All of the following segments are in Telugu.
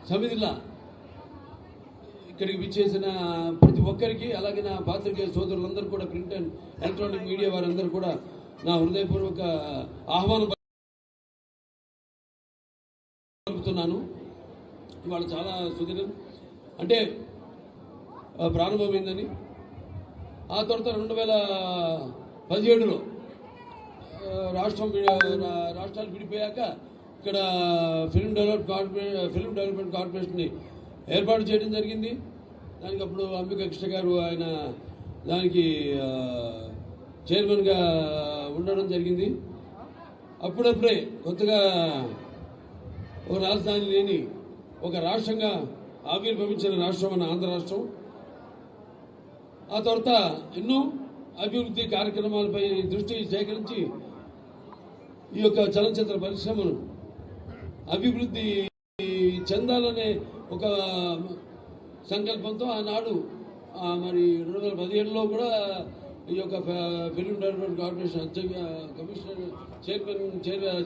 సమితిలా ఇక్కడికి విచ్చేసిన ప్రతి ఒక్కరికి, అలాగే నా పాత్రికేయ సోదరులందరూ కూడా, ప్రింట్ అండ్ ఎలక్ట్రానిక్ మీడియా వారందరూ కూడా నా హృదయపూర్వక ఆహ్వానం పలుకుతున్నాను. ఇవాళ చాలా సుదినం అంటే ప్రారంభమైందని. ఆ తర్వాత 2017లో రాష్ట్రాలు విడిపోయాక ఇక్కడ ఫిల్మ్ డెవలప్మెంట్ కార్పొరేషన్ని ఏర్పాటు చేయడం జరిగింది. దానికి అప్పుడు అంబిక కృష్ణ గారు ఆయన దానికి చైర్మన్గా ఉండడం జరిగింది. అప్పుడప్పుడే కొత్తగా ఒక రాజధాని లేని ఒక రాష్ట్రంగా ఆవిర్భవించిన రాష్ట్రం మన ఆంధ్ర రాష్ట్రం. ఆ తర్వాత ఎన్నో అభివృద్ధి కార్యక్రమాలపై దృష్టి సేకరించి ఈ యొక్క చలనచిత్ర పరిశ్రమను అభివృద్ధి చెందాలనే ఒక సంకల్పంతో ఆనాడు మరి 2017లో కూడా ఈ యొక్క ఫిల్మ్ డెవలప్మెంట్ కార్పొరేషన్ కమిషనర్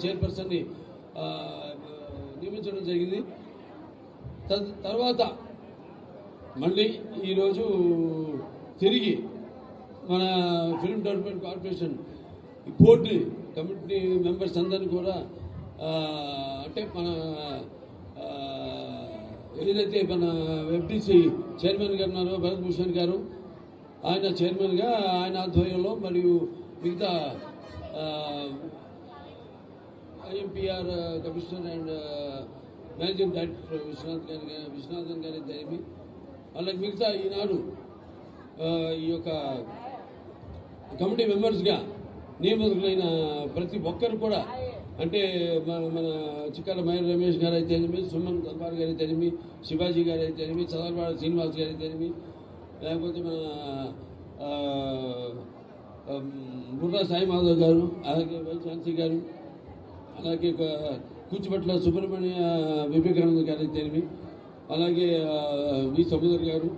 చైర్పర్సన్ని నియమించడం జరిగింది. తర్వాత మళ్ళీ ఈరోజు తిరిగి మన film development corporation board committee members అందరినీ కూడా అంటే మన ఏదైతే మన ఎఫ్డిసి చైర్మన్ గారు ఉన్నారో భరత్ భూషణ్ గారు, ఆయన చైర్మన్గా ఆయన ఆధ్వర్యంలో మరియు మిగతా IMPR commissioner and managing director Viswanathan గారి జరిపి అలాగే మిగతా ఈనాడు ఈ యొక్క కమిటీ మెంబర్స్గా నియమితులైన ప్రతి ఒక్కరు కూడా, అంటే మన చిక్కాల మయూర్ రమేష్ గారు అయితేనేమి, సుమన్ దర్బార్ గారు అయితేనేమి, శివాజీ గారు అయితేనేమి, చదర్వాడ శ్రీనివాస్ గారు అయితేనేమి, లేకపోతే మన బుర్రా సాయి మాధవ్ గారు, అలాగే వై ఝాన్సీ గారు, అలాగే కూచిపట్ల సుబ్రహ్మణ్య వివేకానంద గారు అయితేనేమి, అలాగే వి సముద్ర గారు,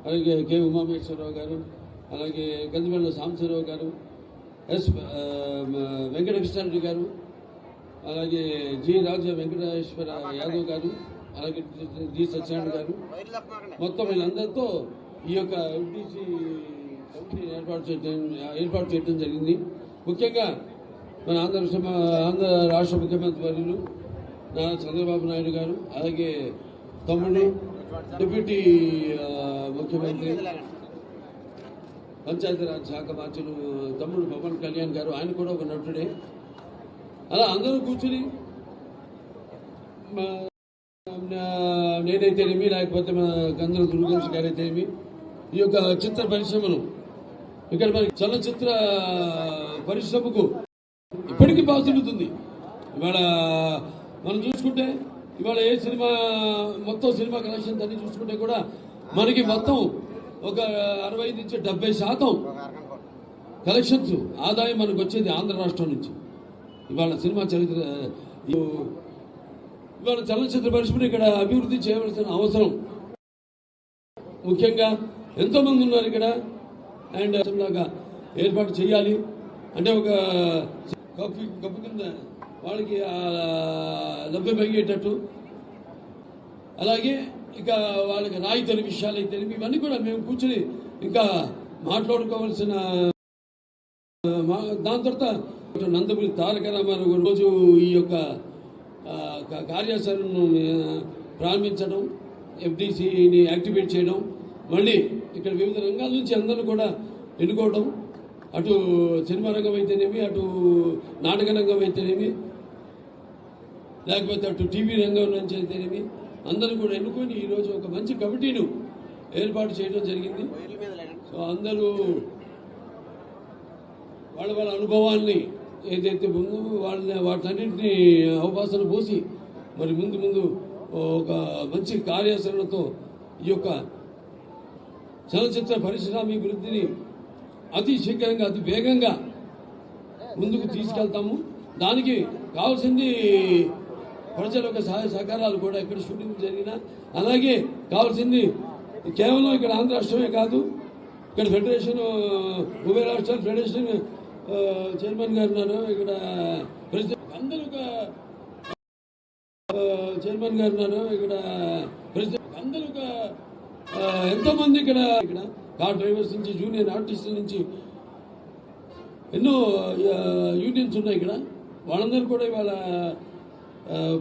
అలాగే కె ఉమామేశ్వరరావు గారు, అలాగే గందిమల్ల సాంబశివరావు గారు, ఎస్ వెంకటకృష్ణారెడ్డి గారు, అలాగే జి రాజ వెంకటేశ్వర యాదవ్ గారు, అలాగే జి సత్యనారాయణ గారు, మొత్తం వీళ్ళందరితో ఈ యొక్క ఎఫ్డిసి కమిటీని ఏర్పాటు చేయడం జరిగింది. ముఖ్యంగా మన ఆంధ్ర రాష్ట్ర ముఖ్యమంత్రి వర్యులు నారా చంద్రబాబు నాయుడు గారు, అలాగే తమ్ముడు డిప్యూటీ ముఖ్యమంత్రి పంచాయతీరాజ్ శాఖ మంత్రులు తమ్ముడు పవన్ కళ్యాణ్ గారు, ఆయన కూడా ఒక నటుడే. అలా అందరూ కూర్చుని నేనైతేనేమి, లేకపోతే మన గంధర్వ దుర్గంశ్ గారైతేనేమి ఈ యొక్క చిత్ర పరిశ్రమను ఇక్కడ మన చలనచిత్ర పరిశ్రమకు ఇప్పటికీ బాగుతుంది. ఇవాళ మనం చూసుకుంటే ఇవాళ ఏ సినిమా మొత్తం సినిమా కలెక్షన్స్ అన్ని చూసుకుంటే కూడా మనకి మొత్తం ఒక 65 నుంచి 70% కలెక్షన్స్ ఆదాయం మనకు వచ్చేది ఆంధ్ర రాష్ట్రం నుంచి. ఇవాళ సినిమా ఇవాళ చలనచిత్ర పరిశ్రమను ఇక్కడ అభివృద్ధి చేయవలసిన అవసరం. ముఖ్యంగా ఎంతోమంది ఉన్నారు ఇక్కడ, అండ్ లాగా ఏర్పాటు చేయాలి. అంటే ఒక కప్పు కింద వాళ్ళకి లభ్యమయ్యేటట్టు, అలాగే ఇక వాళ్ళకి రాయితీ విషయాలు అయితే ఇవన్నీ కూడా మేము కూర్చొని ఇంకా మాట్లాడుకోవాల్సిన. దాని తర్వాత నందమూరి తారక రామారావు రోజు ఈ యొక్క కార్యాచరణను ప్రారంభించడం, ఎఫ్డిసిని యాక్టివేట్ చేయడం, మళ్ళీ ఇక్కడ వివిధ రంగాల నుంచి అందరూ కూడా ఎన్నుకోవడం, అటు సినిమా రంగం అయితేనేమి, అటు నాటక రంగం అయితేనేమి, లేకపోతే అటు టీవీ రంగం నుంచి అయితేనేమి అందరూ కూడా ఎన్నుకొని ఈరోజు ఒక మంచి కమిటీను ఏర్పాటు చేయడం జరిగింది. సో అందరూ వాళ్ళ అనుభవాల్ని ఏదైతే ముందు వాటన్నింటినీ అవకాశాలు పోసి మరి ముందు ఒక మంచి కార్యాచరణతో ఈ యొక్క చలనచిత్ర పరిశ్రమాభివృద్ధిని అతి శీఘ్రంగా అతి వేగంగా ముందుకు తీసుకెళ్తాము. దానికి కావాల్సింది ప్రజల యొక్క సహాయ సహకారాలు కూడా ఇక్కడ షూటింగ్ జరిగినా, అలాగే కావాల్సింది కేవలం ఇక్కడ ఆంధ్ర రాష్ట్రమే కాదు, ఇక్కడ ఫెడరేషన్ ఉభయ రాష్ట్రాల ఫెడరేషన్ చైర్మన్ గారు ఉన్నారు, ఇక్కడ ప్రెసిడెంట్ అందరూ చైర్మన్ గారు ఉన్నారు ఇక్కడ, ప్రెసిడెంట్ అందరూ ఎంతో మంది ఇక్కడ కార్ డ్రైవర్స్ నుంచి జూనియర్ ఆర్టిస్టుల నుంచి ఎన్నో యూనియన్స్ ఉన్నాయి ఇక్కడ. వాళ్ళందరూ కూడా ఇవాళ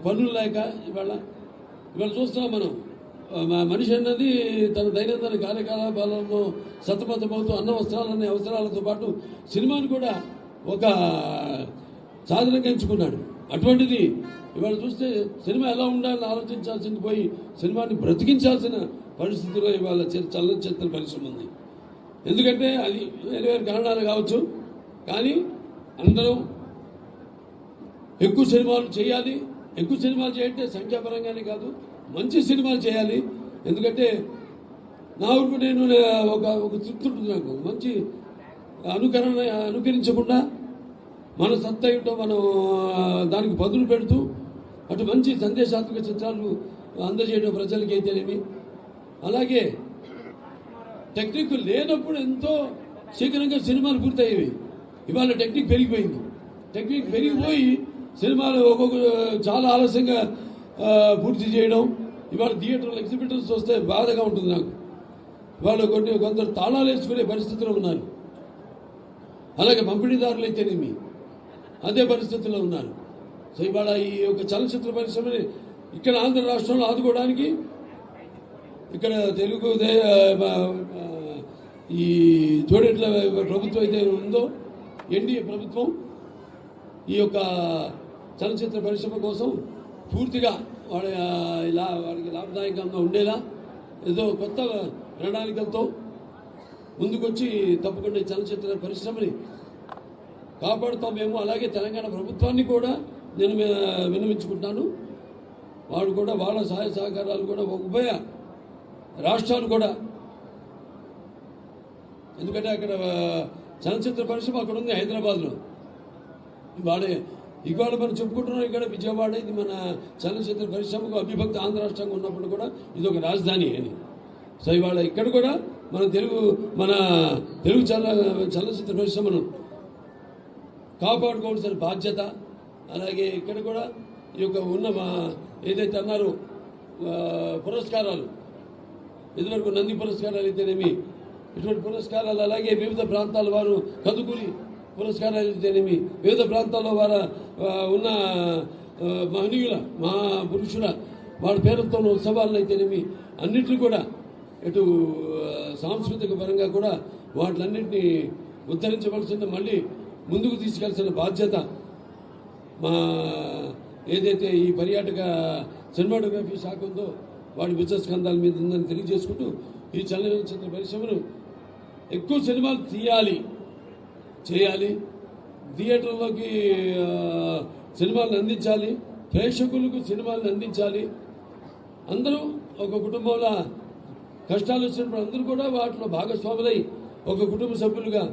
పనులు లేక ఇవాళ చూస్తున్నాం మనం. మనిషి అన్నది తన దైనందిన కార్యకలాపాలలో సతమతమవుతూ అన్న వస్త్రాలనే అవసరాలతో పాటు సినిమాను కూడా ఒక సాధనంగా ఎంచుకున్నాడు. అటువంటిది ఇవాళ చూస్తే సినిమా ఎలా ఉండాలని ఆలోచించాల్సింది పోయి సినిమాని బ్రతికించాల్సిన పరిస్థితిలో ఇవాళ చలనచిత్ర పరిశ్రమ ఉంది. ఎందుకంటే అది వేరే వేరే కారణాలు కావచ్చు, కానీ అందరం ఎక్కువ సినిమాలు చేయాలి. ఎక్కువ సినిమాలు చేయంటే సంఖ్యాపరంగానే కాదు, మంచి సినిమాలు చేయాలి. ఎందుకంటే నా ఊరికి నేను ఒక తృప్తి ఉంటుంది నాకు. మంచి అనుకరించకుండా మన సత్తా ఏంటో మనం దానికి బదులు పెడుతూ అటు మంచి సందేశాత్మక చిత్రాలు అందజేయడం ప్రజలకి అయితేనేమి. అలాగే టెక్నిక్ లేనప్పుడు ఎంతో శీఘ్రంగా సినిమాలు పూర్తయ్యేవి. ఇవాళ టెక్నిక్ పెరిగిపోయింది. టెక్నిక్ పెరిగిపోయి సినిమాలు ఒక్కొక్క చాలా ఆలస్యంగా పూర్తి చేయడం. ఇవాళ థియేటర్లు ఎగ్జిబిటర్స్ వస్తే బాధగా ఉంటుంది నాకు. వాళ్ళు కొందరు తాళాలు వేసుకునే పరిస్థితిలో ఉన్నారు. అలాగే పంపిణీదారులు అయితేనేమి అదే పరిస్థితుల్లో ఉన్నారు. సో ఇవాళ ఈ యొక్క చలనచిత్ర పరిశ్రమని ఇక్కడ ఆంధ్ర రాష్ట్రంలో ఆదుకోవడానికి ఇక్కడ తెలుగు ఈ జోడెట్ల ప్రభుత్వం అయితే ఉందో ఎన్డీఏ ప్రభుత్వం ఈ యొక్క చలనచిత్ర పరిశ్రమ కోసం పూర్తిగా వాడికి లాభదాయకంగా ఉండేలా ఏదో కొత్త ప్రణాళికలతో ముందుకొచ్చి తప్పకుండా ఈ చలనచిత్ర పరిశ్రమని కాపాడుతామేమో. అలాగే తెలంగాణ ప్రభుత్వాన్ని కూడా నేను విన్నవించుకుంటాను. వాడు కూడా వాళ్ళ సహాయ సహకారాలు కూడా ఉభయ రాష్ట్రాలు కూడా, ఎందుకంటే అక్కడ చలనచిత్ర పరిశ్రమ అక్కడ ఉంది హైదరాబాద్లో. ఇవాళ మనం చెప్పుకుంటున్నాం ఇక్కడ విజయవాడ ఇది మన చలనచిత్ర పరిశ్రమకు అవిభక్త ఆంధ్ర రాష్ట్రంగా ఉన్నప్పుడు కూడా ఇది ఒక రాజధాని అని. సో ఇవాళ ఇక్కడ కూడా మన తెలుగు చలనచిత్ర పరిశ్రమను కాపాడుకోవాల్సిన బాధ్యత. అలాగే ఇక్కడ కూడా ఈ యొక్క ఉన్న ఏదైతే అన్నారో పురస్కారాలు, ఇదివరకు నంది పురస్కారాలు అయితేనేమి ఇటువంటి పురస్కారాలు, అలాగే వివిధ ప్రాంతాల వారు కదుకూరి పురస్కారాలు అయితేనేమి, వివిధ ప్రాంతాల్లో వారు ఉన్న మహనీయుల మహాపురుషుల వాళ్ళ పేరుతో ఉత్సవాలను అయితేనేమి అన్నింటినీ కూడా ఇటు సాంస్కృతిక పరంగా కూడా వాటిలన్నింటినీ ఉద్ధరించవలసిన, మళ్ళీ ముందుకు తీసుకెళ్లాల్సిన బాధ్యత మా ఏదైతే ఈ పర్యాటక సినిమాటోగ్రఫీ శాఖ ఉందో వాడి బిజినెస్ స్కంధాల మీద ఉందని తెలియజేసుకుంటూ ఈ చలనచిత్ర పరిశ్రమను ఎక్కువ సినిమాలు చేయాలి, థియేటర్లోకి సినిమాలను అందించాలి, ప్రేక్షకులకు సినిమాలను అందించాలి. అందరూ ఒక కుటుంబంలో కష్టాలు వచ్చినప్పుడు అందరూ కూడా వాటిలో భాగస్వాములై ఒక కుటుంబ సభ్యులుగా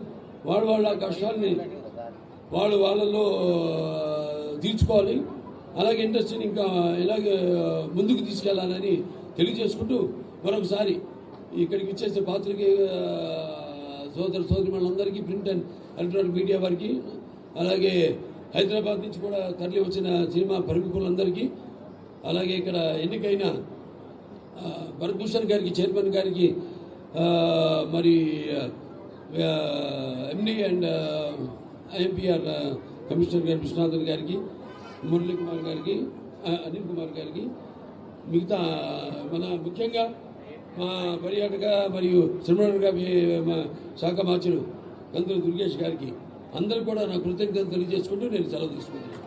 వాళ్ళ కష్టాన్ని వాళ్ళలో తీర్చుకోవాలి. అలాగే ఇండస్ట్రీని ఇంకా ఇలాగే ముందుకు తీసుకెళ్లాలని తెలియజేసుకుంటూ మరొకసారి ఇక్కడికి ఇచ్చేసే పాత్రికే సోదరులందరికీ, ప్రింట్ అండ్ ఎలక్ట్రానిక్ మీడియా వారికి, అలాగే హైదరాబాద్ నుంచి కూడా తరలి వచ్చిన సినిమా ప్రముఖులందరికీ, అలాగే ఇక్కడ ఎన్నికైన భరత్భూషణ్ గారికి, చైర్మన్ గారికి, మరి ఎండి అండ్ ఐఎంపీఆర్ కమిషనర్ గారి విశ్వనాథన్ గారికి, మురళీ కుమార్ గారికి, అనిల్ కుమార్ గారికి, మిగతా ముఖ్యంగా మా పర్యాటక మరియు సినిమాటోగ్రఫీ శాఖ మార్చులు కందుల దుర్గేష్ గారికి అందరూ కూడా నా కృతజ్ఞతలు తెలియజేసుకుంటూ నేను సెలవు తీసుకుంటున్నాను.